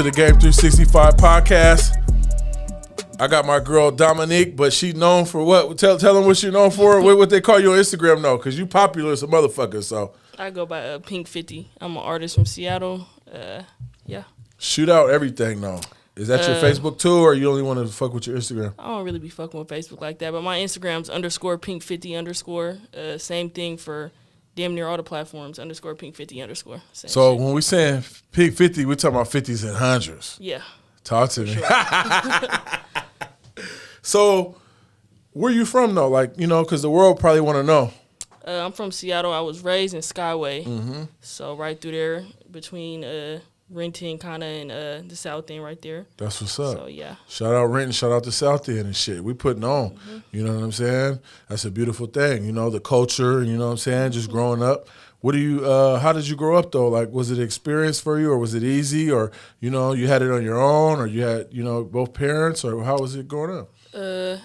to the G.A.M.E podcast. I got my girl Dominique, but she known for what? Tell them what she known for. What they call you on Instagram, though, because you popular as a motherfucker. So I go by Pink 50. I'm an artist from Seattle. Yeah. Shoot out everything, though. Is that your Facebook too, or you only want to fuck with your Instagram? I don't really be fucking with Facebook like that, but my Instagram's _Pink50_. Same thing for damn near all the platforms, _Pink50_. So when we saying Pink 50, we talking about 50s and 100s. Yeah. Talk to me. Sure. So where you from, though? Like, because the world probably want to know. I'm from Seattle. I was raised in Skyway. So right through there between Renton kind of and the South End right there. That's what's up. So, yeah. Shout out Renton, shout out the South End and shit. We putting on. You know what I'm saying? That's a beautiful thing. The culture, you know what I'm saying? Just growing up. What do you, how did you grow up, though? Like, was it an experience for you, or was it easy, or, you had it on your own, or you had, both parents, or how was it growing up?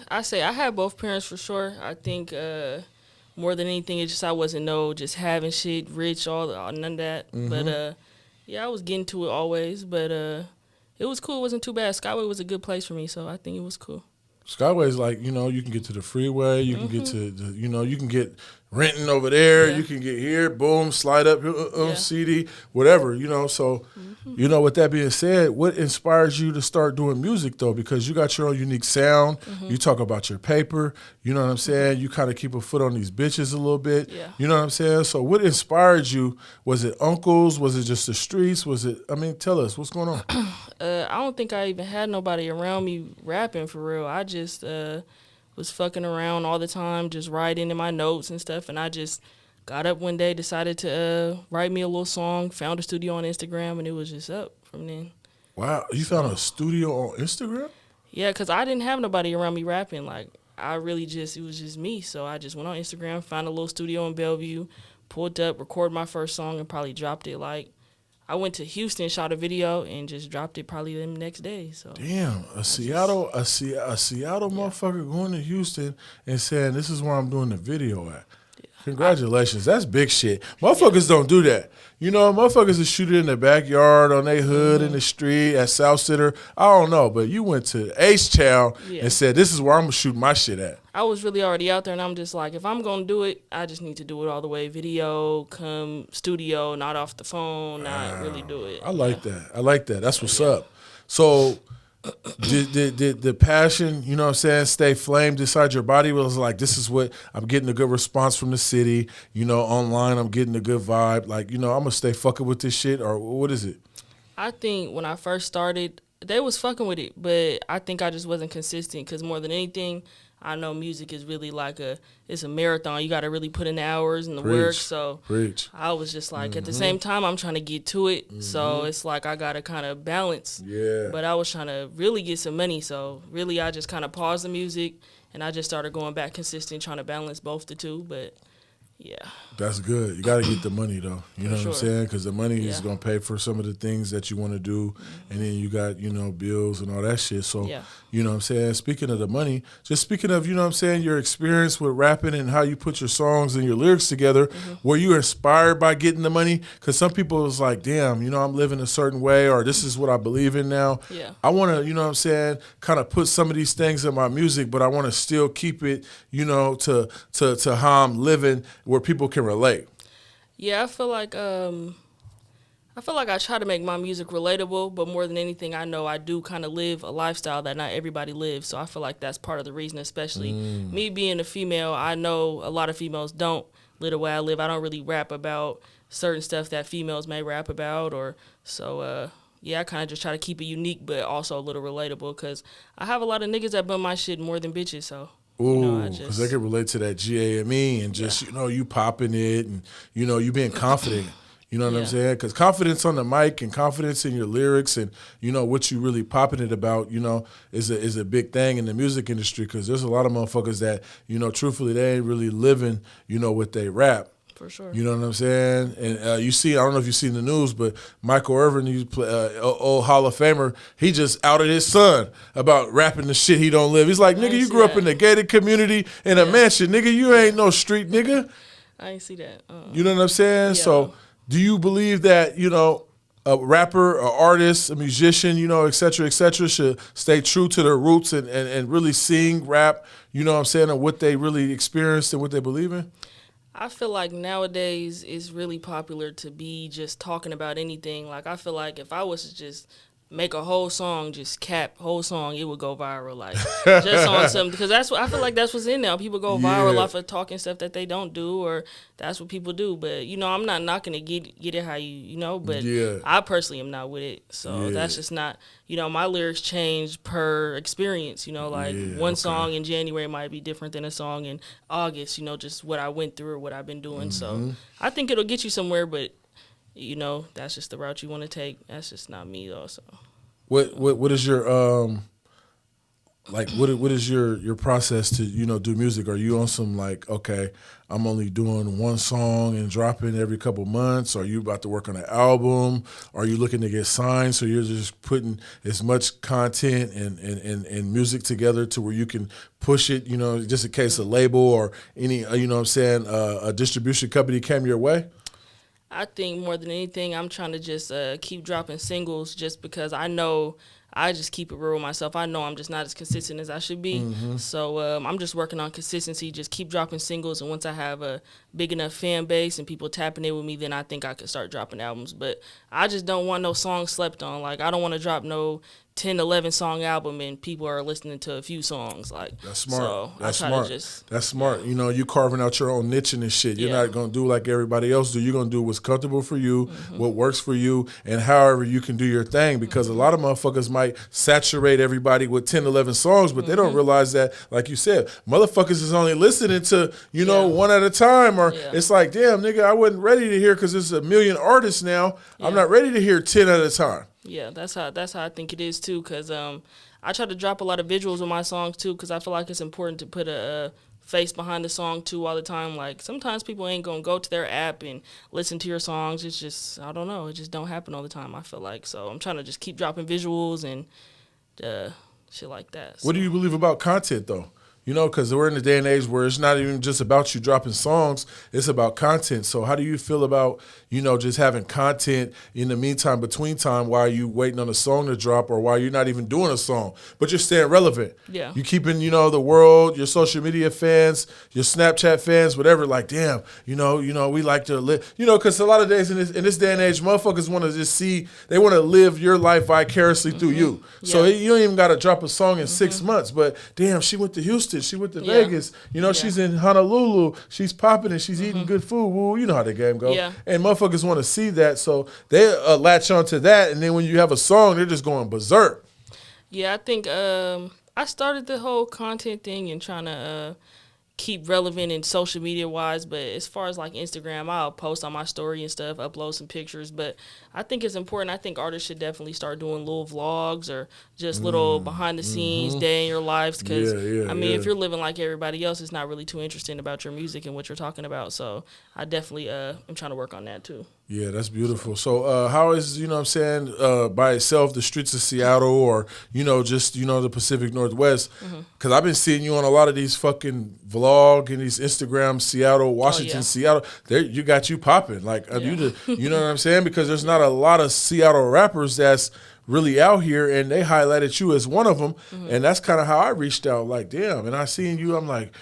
I say I had both parents for sure. I think more than anything, it's just I wasn't just having shit, rich, all none of that. But, yeah, I was getting to it always, but it was cool. It wasn't too bad. Skyway was a good place for me, so I think it was cool. Skyway's like, you can get to the freeway, you can get to, you can get Renton over there, you can get here, boom, slide up, CD, whatever, so, with that being said, what inspires you to start doing music, though? Because you got your own unique sound, you talk about your paper, you know what I'm saying? You kind of keep a foot on these bitches a little bit, you know what I'm saying? So what inspired you? Was it uncles? Was it just the streets? Tell us, what's going on? I don't think I even had nobody around me rapping for real. I just was fucking around all the time, just writing in my notes and stuff, and I just got up one day, decided to write me a little song, found a studio on Instagram, and it was just up from then. Wow, you found a studio on Instagram? Yeah, because I didn't have nobody around me rapping. Like, it was just me, so I just went on Instagram, found a little studio in Bellevue, pulled up, recorded my first song, and probably dropped it I went to Houston, shot a video, and just dropped it probably the next day. So damn, a Seattle motherfucker going to Houston and saying, this is where I'm doing the video at. Yeah. Congratulations. That's big shit. Motherfuckers don't do that. Motherfuckers just shoot it in the backyard, on their hood, in the street, at South Center. I don't know, but you went to H-Town and said, this is where I'm going to shoot my shit at. I was really already out there, and I'm just like, if I'm going to do it, I just need to do it all the way. Video, come studio, not off the phone, not really do it. I like that. That's what's up. So did the passion, stay flamed inside your body? Was like, this is what, I'm getting a good response from the city, online I'm getting a good vibe. Like, I'm going to stay fucking with this shit, or what is it? I think when I first started, they was fucking with it, but I think I just wasn't consistent, because more than anything, I know music is really it's a marathon. You got to really put in the hours and the work. So I was just like, at the same time, I'm trying to get to it. So it's like I got to kind of balance. Yeah. But I was trying to really get some money. So really, I just kind of paused the music, and I just started going back consistent, trying to balance both the two. But yeah. That's good. You got to get the money, though. You know what I'm saying? Because the money is going to pay for some of the things that you want to do. And then you got, bills and all that shit. So, you know what I'm saying? Speaking of the money, just speaking of, your experience with rapping and how you put your songs and your lyrics together, were you inspired by getting the money? Because some people was like, damn, I'm living a certain way, or this is what I believe in now. Yeah. I want to, kind of put some of these things in my music, but I want to still keep it, to how I'm living, where people can relate. Yeah, I feel like I try to make my music relatable, but more than anything, I know I do kind of live a lifestyle that not everybody lives. So I feel like that's part of the reason, especially me being a female. I know a lot of females don't live the way I live. I don't really rap about certain stuff that females may rap about, I kind of just try to keep it unique, but also a little relatable, because I have a lot of niggas that bum my shit more than bitches, so. Ooh, because they can relate to that G.A.M.E and just, you popping it and, you being confident. You know what I'm saying? Because confidence on the mic and confidence in your lyrics and, what you really popping it about, is a big thing in the music industry, because there's a lot of motherfuckers that, truthfully, they ain't really living, what they rap. For sure. You know what I'm saying? And you see, I don't know if you've seen the news, but Michael Irvin, old Hall of Famer, he just outed his son about rapping the shit he don't live. He's like, nigga, you grew up in the gated community in a mansion. Nigga, you ain't no street nigga. I ain't see that. You know what I'm saying? Yeah. So do you believe that, a rapper, an artist, a musician, et cetera, should stay true to their roots and really sing, rap, you know what I'm saying, and what they really experienced and what they believe in? I feel like nowadays it's really popular to be just talking about anything. Like, I feel like if I was to just make a whole song, just cap whole song, it would go viral. Like, just on something, because that's what I feel like that's what's in now. People go viral off of talking stuff that they don't do, or that's what people do. But I'm not knocking to get it how but I personally am not with it. So that's just not. My lyrics change per experience. One song in January might be different than a song in August. Just what I went through or what I've been doing. So I think it'll get you somewhere, but. That's just the route you want to take. That's just not me, though. So, what is your what is your process to do music? Are you on some like, okay, I'm only doing one song and dropping every couple months? Are you about to work on an album? Are you looking to get signed? So you're just putting as much content and music together to where you can push it. Just in case a label or any a distribution company came your way. I think more than anything, I'm trying to just keep dropping singles just because I know I just keep it real with myself. I know I'm just not as consistent as I should be. So I'm just working on consistency, just keep dropping singles. And once I have a big enough fan base and people tapping in with me, then I think I could start dropping albums. But I just don't want no songs slept on. Like, I don't want to drop no 10, 11 song album and people are listening to a few songs. Like, that's smart. So that's smart. That's smart. You carving out your own niche and this shit. You're not gonna do like everybody else do. You're gonna do what's comfortable for you, what works for you, and however you can do your thing. Because a lot of motherfuckers might saturate everybody with 10, 11 songs, but they don't realize that, like you said, motherfuckers is only listening to one at a time. Or it's like, damn, nigga, I wasn't ready to hear because there's a million artists now. I'm not ready to hear 10 at a time. Yeah, that's how I think it is too. Cause I try to drop a lot of visuals with my songs too. Cause I feel like it's important to put a face behind the song too all the time. Like, sometimes people ain't gonna go to their app and listen to your songs. It's just, I don't know, it just don't happen all the time, I feel like. So I'm trying to just keep dropping visuals and shit like that. So. What do you believe about content though? Because we're in a day and age where it's not even just about you dropping songs, it's about content. So how do you feel about, just having content in the meantime, between time, while you waiting on a song to drop or while you're not even doing a song, but you're staying relevant? Yeah. You keeping, the world, your social media fans, your Snapchat fans, whatever, like, damn, we like to live, because a lot of days in this day and age, motherfuckers want to just see, they want to live your life vicariously through you. Yeah. So you don't even got to drop a song in 6 months, but damn, she went to Houston. She went to Vegas. She's in Honolulu. She's popping and she's eating good food. Woo, you know how the game goes. Yeah. And motherfuckers want to see that, so they latch onto that. And then when you have a song, they're just going berserk. Yeah, I think I started the whole content thing and trying to keep relevant in social media wise, but as far as like Instagram, I'll post on my story and stuff, upload some pictures. But I think it's important. I think artists should definitely start doing little vlogs or just little behind the scenes day in your lives, because if you're living like everybody else, it's not really too interesting about your music and what you're talking about. So I definitely am trying to work on that too. Yeah, that's beautiful. So how is, by itself, the streets of Seattle or, just, the Pacific Northwest? Because I've been seeing you on a lot of these fucking vlog and these Instagram, Seattle, Washington, Seattle. There, you got you popping. Like, you know what I'm saying? Because there's not a lot of Seattle rappers that's really out here, and they highlighted you as one of them. And that's kind of how I reached out. Like, damn. And I seen you, I'm like,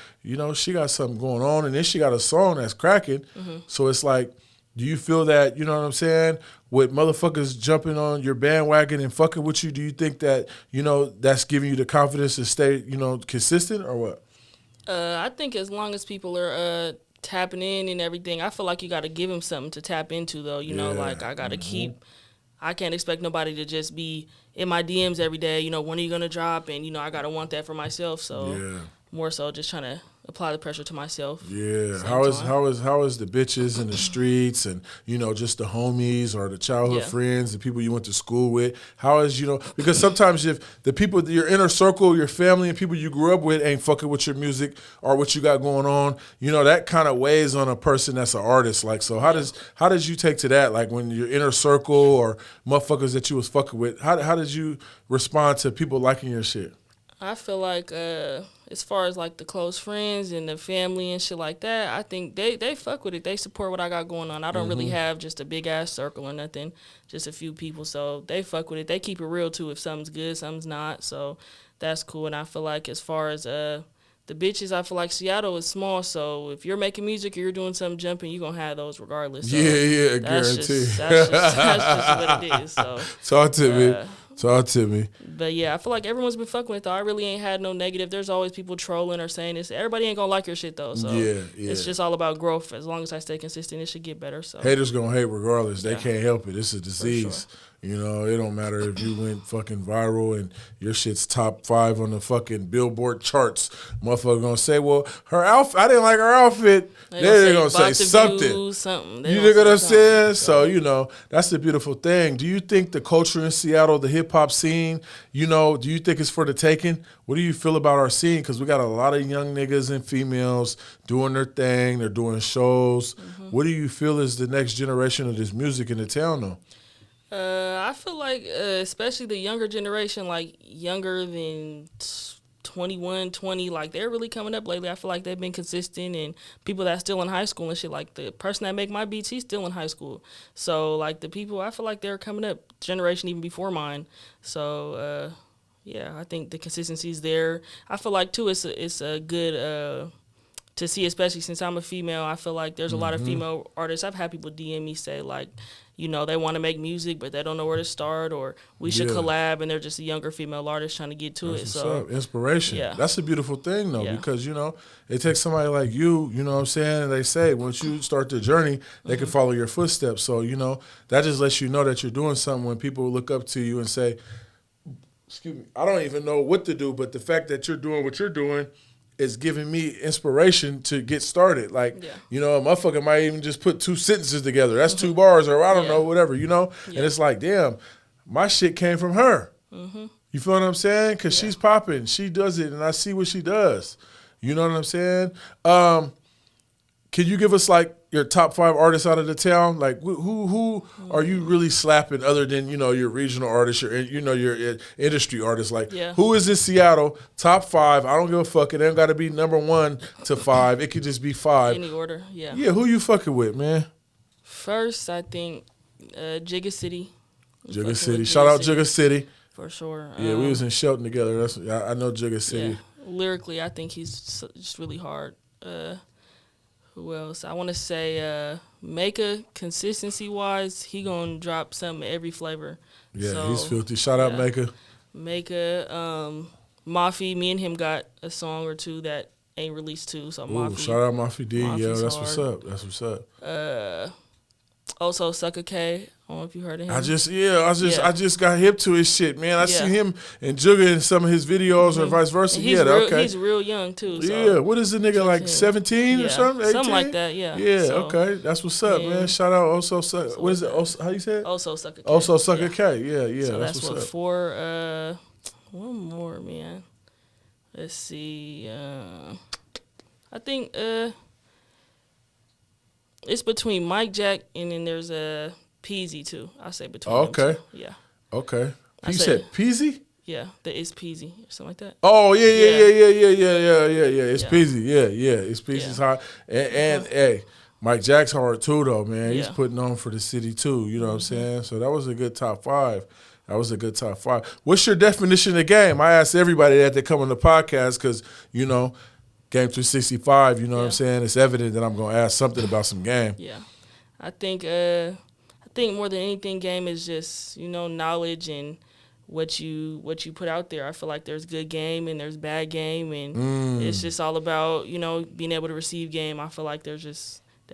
she got something going on. And then she got a song that's cracking. So it's like, do you feel that, you know what I'm saying, with motherfuckers jumping on your bandwagon and fucking with you, do you think that, that's giving you the confidence to stay, consistent or what? I think as long as people are tapping in and everything, I feel like you got to give them something to tap into, though. Like, I got to keep, I can't expect nobody to just be in my DMs every day, when are you going to drop? And, I got to want that for myself. So more so just trying to apply the pressure to myself. Yeah. How is the bitches in the streets and, just the homies or the childhood friends, the people you went to school with? How is, because sometimes if the people, your inner circle, your family and people you grew up with ain't fucking with your music or what you got going on, that kind of weighs on a person that's an artist. Like, so how does you take to that? Like, when your inner circle or motherfuckers that you was fucking with, how did you respond to people liking your shit? I feel like as far as like the close friends and the family and shit like that, I think they fuck with it. They support what I got going on. I don't really have just a big ass circle or nothing, just a few people. So they fuck with it. They keep it real too. If something's good, something's not. So that's cool. And I feel like as far as the bitches, I feel like Seattle is small. So if you're making music or you're doing something jumping, you're gonna have those regardless. So yeah, that's guarantee. that's just what it is. So Talk to me. Talk to me. But yeah, I feel like everyone's been fucking with it though. I really ain't had no negative. There's always people trolling or saying this. Everybody ain't gonna like your shit though. So yeah. it's just all about growth. As long as I stay consistent, it should get better. So Haters gonna hate regardless. They Yeah. can't help it. It's a disease. sure. You know, it don't matter if you went fucking viral and your shit's top 5 on the fucking Billboard charts. Motherfucker gonna say, well, her outfit, I didn't like her outfit. They're gonna say something. They You gonna know what I'm say saying? something. So, you know, that's the beautiful thing. Do you think the culture in Seattle, the hip-hop scene, you know, do you think it's for the taking? What do you feel about our scene? Because we got a lot of young niggas and females doing their thing. They're doing shows. What do you feel is the next generation of this music in the town, though? I feel like, especially the younger generation, like younger than 21, 20, like they're really coming up lately. I feel like they've been consistent, and people that's still in high school and shit, like the person that make my beats, he's still in high school. So like the people, I feel like they're coming up, generation even before mine. So yeah, I think the consistency's there. I feel like too, it's a good to see, especially since I'm a female. I feel like there's a lot of female artists. I've had people DM me say like, you know, they want to make music, but they don't know where to start, or we should collab, and they're just a younger female artist trying to get to That's it. So inspiration. Yeah. That's a beautiful thing, though, Yeah. because, you know, it takes somebody like you know what I'm saying? They say once you start the journey, they can follow your footsteps. So, you know, that just lets you know that you're doing something when people look up to you and say, excuse me, I don't even know what to do, but the fact that you're doing what you're doing is giving me inspiration to get started. Like, you know, a motherfucker might even just put 2 sentences together. That's 2 bars, or I don't know, whatever, you know? And it's like, damn, my shit came from her. You feel what I'm saying? Because she's popping. She does it, and I see what she does. You know what I'm saying? Can you give us, like, your top 5 artists out of the town? Like, who are you really slapping other than, you know, your regional artists, your industry artists? Like, who is in Seattle, top 5? I don't give a fuck. It ain't got to be number 1 to 5. It could just be 5. any order, yeah. Yeah, who you fucking with, man? First, I think G.A.M.E. Jigga City. Shout out Jigga City. For sure. Yeah, we was in Shelton together. I know Jigga City. Yeah. Lyrically, I think he's just really hard. Who else? I want to say Maka, consistency-wise, he going to drop something every flavor. Yeah, so, he's filthy. Shout out Maka. Maka, Mafi, me and him got a song or 2 that ain't released too. So Mafi. Shout out Mafi D. Mafi's Yeah, that's hard. what's up. That's what's up. Also Sucker K. I don't know if you heard of him. I just got hip to his shit, man. I see him and Jugga in some of his videos or vice versa. Okay. He's real young too. So. Yeah, what is the nigga, like 17 or something? 18? Something like that, yeah. Yeah, so, okay. That's what's up, man. Shout out Also Sucker. What is it? How you say it? Also Sucker K. Also Sucker K. Yeah, So that's what, what's up. 4, one more, man. Let's see. I think it's between Mike Jack and then there's a Pz too. I say between them two. Yeah. Okay. I You said- said Peasy? Yeah, the Itz.Pz or something like that. Oh yeah. It's Peasy. Yeah. It's Peasy's hard. And hey, Mike Jack's hard too though, man. He's putting on for the city too. You know what I'm saying? So that was a good top 5. What's your definition of game? I ask everybody that they come on the podcast because, you know, Game 365, you know what I'm saying? It's evident that I'm going to ask something about some game. Yeah. I think more than anything, game is just, you know, knowledge and what you put out there. I feel like there's good game and there's bad game, and it's just all about, you know, being able to receive game. I feel like there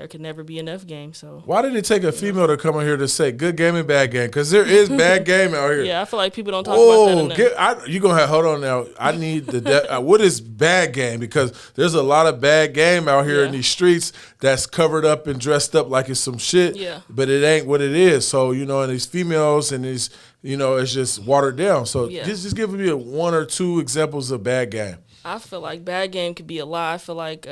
could never be enough game. So why did it take a female to come in here to say good game and bad game? Because there is bad game out here. Yeah, I feel like people don't talk about that enough. You gonna have, hold on now. I need what is bad game? Because there's a lot of bad game out here in these streets that's covered up and dressed up like it's some shit. Yeah. But it ain't what it is. So, you know, and these females and these, you know, it's just watered down. So just give me 1 or 2 examples of bad game. I feel like bad game could be a lie. I feel like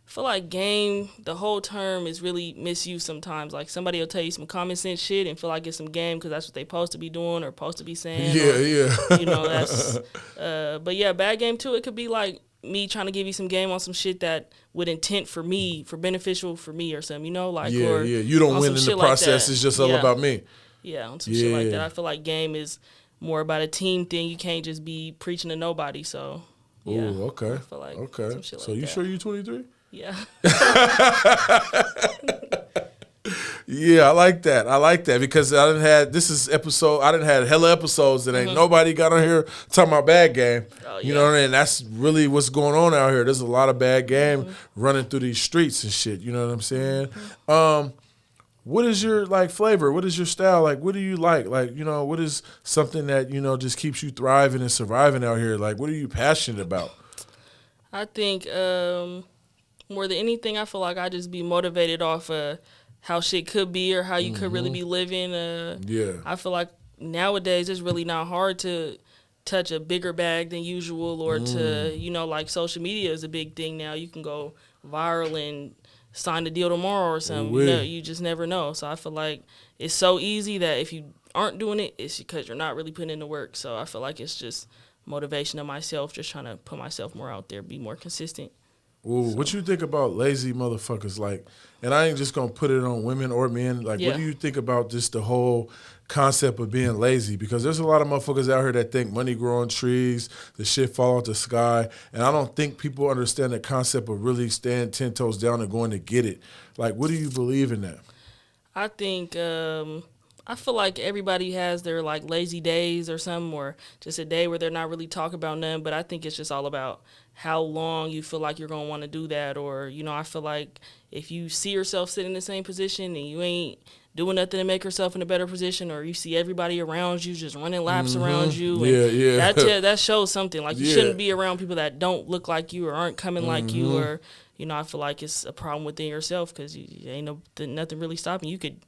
feel like game, the whole term is really misused sometimes. Like somebody will tell you some common sense shit and feel like it's some game because that's what they supposed to be doing or supposed to be saying. Yeah. You know, that's. But yeah, bad game too. It could be like me trying to give you some game on some shit that would intent for me, for beneficial for me or something. You know, like or You don't win in the process. It's just all about me. Yeah, on some shit like that. I feel like game is more about a team thing. You can't just be preaching to nobody. So. Yeah, ooh, okay. I feel like some shit so like you that. sure you 23? Yeah. Yeah, I like that because I done had hella episodes that ain't nobody got on here talking about bad game. Oh, you know what I mean? That's really what's going on out here. There's a lot of bad game running through these streets and shit. You know what I'm saying? What is your like flavor? What is your style? Like, what do you like? Like, you know, what is something that, you know, just keeps you thriving and surviving out here? Like, what are you passionate about? I think more than anything, I feel like I just be motivated off how shit could be or how you could really be living. I feel like nowadays it's really not hard to touch a bigger bag than usual or to, you know, like social media is a big thing now. You can go viral and sign the deal tomorrow or something. You know, you just never know. So I feel like it's so easy that if you aren't doing it, it's because you're not really putting in the work. So I feel like it's just motivation of myself, just trying to put myself more out there, be more consistent. Ooh, what you think about lazy motherfuckers? Like, and I ain't just gonna put it on women or men. Like, what do you think about just the whole concept of being lazy? Because there's a lot of motherfuckers out here that think money grow on trees, the shit fall out the sky, and I don't think people understand the concept of really staying 10 toes down and going to get it. Like, what do you believe in that? I think I feel like everybody has their like lazy days or something, or just a day where they're not really talking about nothing. But I think it's just all about how long you feel like you're gonna want to do that, or you know, I feel like if you see yourself sitting in the same position and you ain't doing nothing to make yourself in a better position, or you see everybody around you just running laps around you, and that shows something. Like you shouldn't be around people that don't look like you or aren't coming like you, or you know, I feel like it's a problem within yourself because you ain't nothing really stopping. You could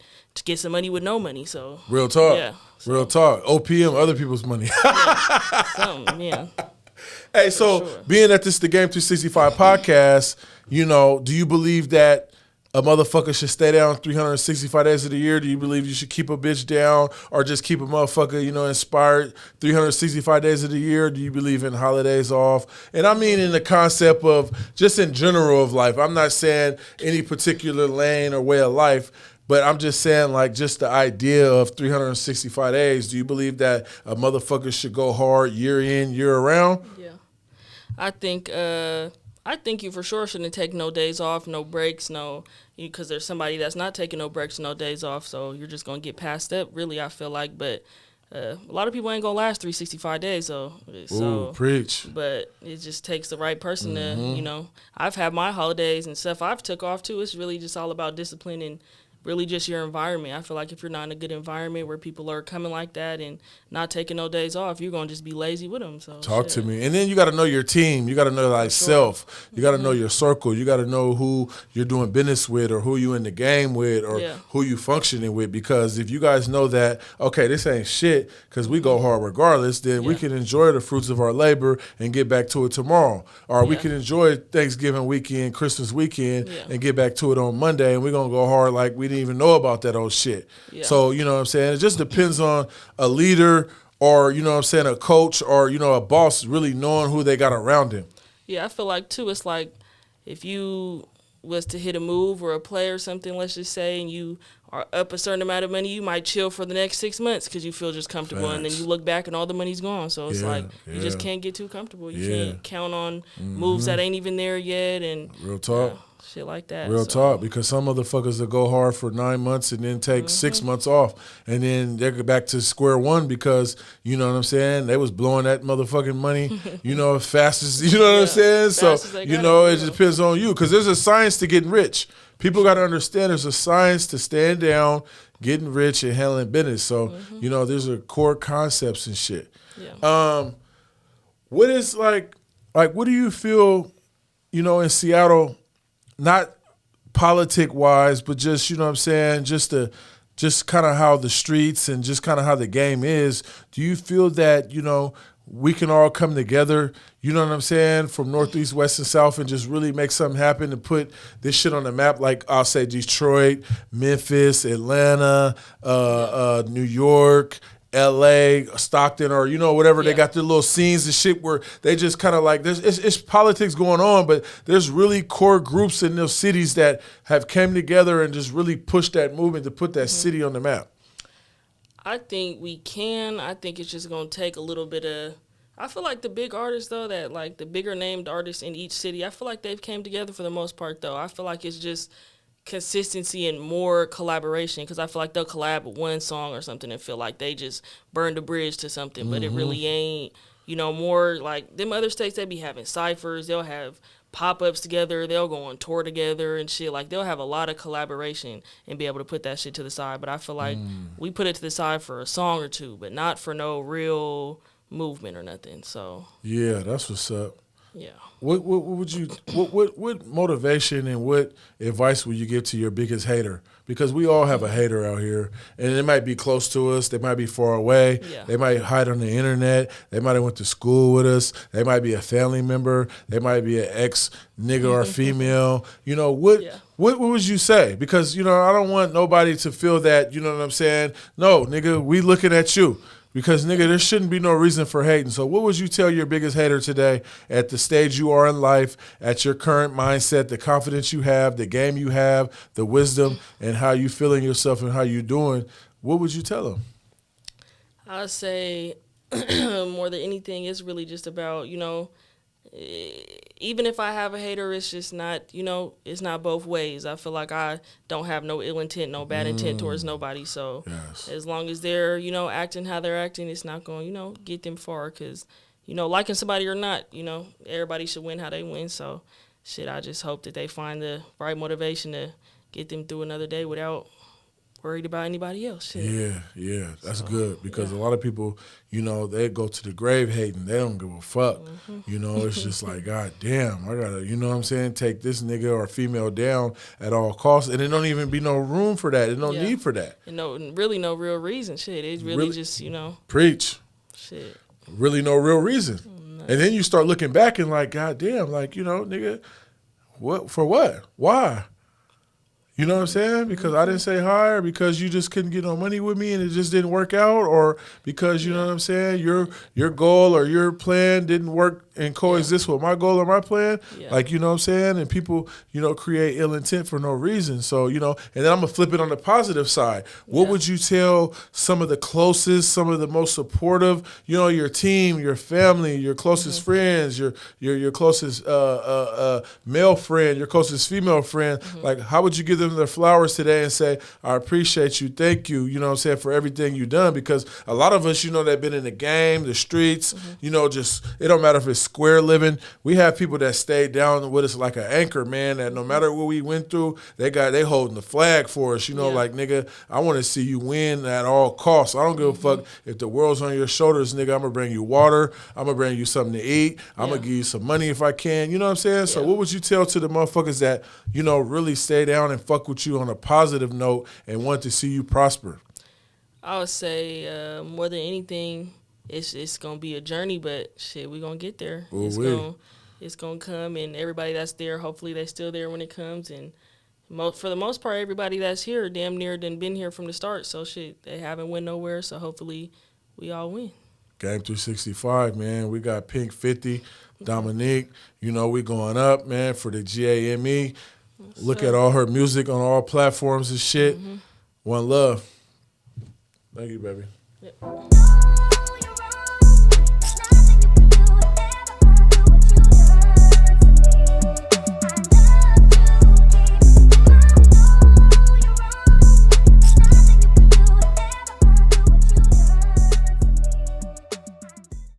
get some money with no money. So real talk, real so. talk. OPM, other people's money. Yeah. Hey, so being that this is the G.A.M.E. podcast, you know, do you believe that a motherfucker should stay down 365 days of the year? Do you believe you should keep a bitch down or just keep a motherfucker, you know, inspired 365 days of the year? Do you believe in holidays off? And I mean in the concept of just in general of life. I'm not saying any particular lane or way of life, but I'm just saying like just the idea of 365 days. Do you believe that a motherfucker should go hard year in, year around? Yeah. I think you for sure shouldn't take no days off, no breaks, because there's somebody that's not taking no breaks, no days off, so you're just going to get passed up, really, I feel like. But a lot of people ain't going to last 365 days, Ooh, preach. But it just takes the right person to, you know. I've had my holidays and stuff I've took off, too. It's really just all about discipline and really just your environment. I feel like if you're not in a good environment where people are coming like that and not taking no days off, you're going to just be lazy with them. So talk to me. And then you got to know your team. You got to know thyself. You got to know your circle. You got to know who you're doing business with or who you in the game with or who you functioning with. Because if you guys know that, okay, this ain't shit because we go hard regardless, then we can enjoy the fruits of our labor and get back to it tomorrow. Or we can enjoy Thanksgiving weekend, Christmas weekend, and get back to it on Monday. And we're going to go hard like we didn't even know about that old shit. So, you know what I'm saying? It just depends on a leader or, you know what I'm saying, a coach or, you know, a boss really knowing who they got around him. Yeah, I feel like, too, it's like if you was to hit a move or a play or something, let's just say, and you are up a certain amount of money, you might chill for the next 6 months because you feel just comfortable. And then you look back and all the money's gone. So it's like you just can't get too comfortable. You can't count on moves that ain't even there yet. And real talk. Shit like that. Real talk, because some motherfuckers will go hard for 9 months and then take 6 months off, and then they go back to square one because, you know what I'm saying, they was blowing that motherfucking money, you know, as fast as, you know what I'm saying? So, you know, it just depends on you because there's a science to getting rich. People got to understand there's a science to staying down, getting rich, and handling business. So, you know, there's a core concepts and shit. What is like what do you feel, you know, in Seattle, not politic-wise, but just, you know what I'm saying, just kind of how the streets and just kind of how the game is, do you feel that, you know, we can all come together, you know what I'm saying, from Northeast, West, and South and just really make something happen to put this shit on the map. Like I'll say Detroit, Memphis, Atlanta, New York, L.A., Stockton, or, you know, whatever. They got their little scenes and shit where they just kind of like, it's politics going on, but there's really core groups in those cities that have came together and just really pushed that movement to put that city on the map. I think we can. I think it's just going to take a little bit of, I feel like the big artists, though, that like the bigger named artists in each city, I feel like they've came together for the most part, though. I feel like it's just consistency and more collaboration, because I feel like they'll collab with one song or something and feel like they just burned a bridge to something, but it really ain't. You know, more like them other states, they be having ciphers, they'll have pop-ups together, they'll go on tour together and shit. Like, they'll have a lot of collaboration and be able to put that shit to the side. But I feel like we put it to the side for a song or two, but not for no real movement or nothing. So yeah, that's what's up. Yeah. What would you what motivation and what advice would you give to your biggest hater? Because we all have a hater out here, and it might be close to us, they might be far away, they might hide on the internet, they might have went to school with us, they might be a family member, they might be an ex nigga or female. You know, what would you say? Because, you know, I don't want nobody to feel that, you know what I'm saying? No, nigga, we looking at you. Because, nigga, there shouldn't be no reason for hating. So what would you tell your biggest hater today at the stage you are in life, at your current mindset, the confidence you have, the game you have, the wisdom, and how you feeling yourself and how you doing? What would you tell them? I'd say more than anything, it's really just about, you know, even if I have a hater, it's just not, you know, it's not both ways. I feel like I don't have no ill intent, no bad intent towards nobody. So as long as they're, you know, acting how they're acting, it's not going to, you know, get them far. Because, you know, liking somebody or not, you know, everybody should win how they win. So, shit, I just hope that they find the right motivation to get them through another day without worried about anybody else. Shit. Yeah, that's good, because a lot of people, you know, they go to the grave hating. They don't give a fuck. You know, it's just like, God damn, I gotta, you know what I'm saying, take this nigga or female down at all costs, and there don't even be no room for that. There's no need for that. And really no real reason. Shit, it's really just, you know. Preach. Shit. Really no real reason. And then you start looking back and like, God damn, like, you know, nigga, what for what? Why? You know what I'm saying? Because I didn't say hi, or because you just couldn't get no money with me and it just didn't work out, or because, you know what I'm saying, your goal or your plan didn't work and coexist with my goal or my plan. Like, you know what I'm saying? And people, you know, create ill intent for no reason. So, you know, and then I'm going to flip it on the positive side. What would you tell some of the closest, some of the most supportive, you know, your team, your family, your closest friends, your closest male friend, your closest female friend? Like, how would you give them their flowers today and say, I appreciate you, thank you, you know what I'm saying, for everything you've done? Because a lot of us, you know, that been in the game, the streets, you know, just, it don't matter if it's square living. We have people that stayed down with us like an anchor, man, that no matter what we went through, they holding the flag for us, you know, like, nigga, I want to see you win at all costs. I don't give a fuck if the world's on your shoulders, nigga. I'm going to bring you water. I'm going to bring you something to eat. I'm going to give you some money if I can. You know what I'm saying? So what would you tell to the motherfuckers that, you know, really stay down and fuck with you on a positive note and want to see you prosper? I would say more than anything, it's gonna be a journey, but shit, we gonna get there. It's gonna come, and everybody that's there, hopefully they still there when it comes. And for the most part, everybody that's here damn near done been here from the start. So shit, they haven't went nowhere. So hopefully we all win. Game 365, man. We got Pink 50, Dominique. You know, we going up, man, for the G.A.M.E. Look at all her music on all platforms and shit. One love. Thank you, baby. Yep.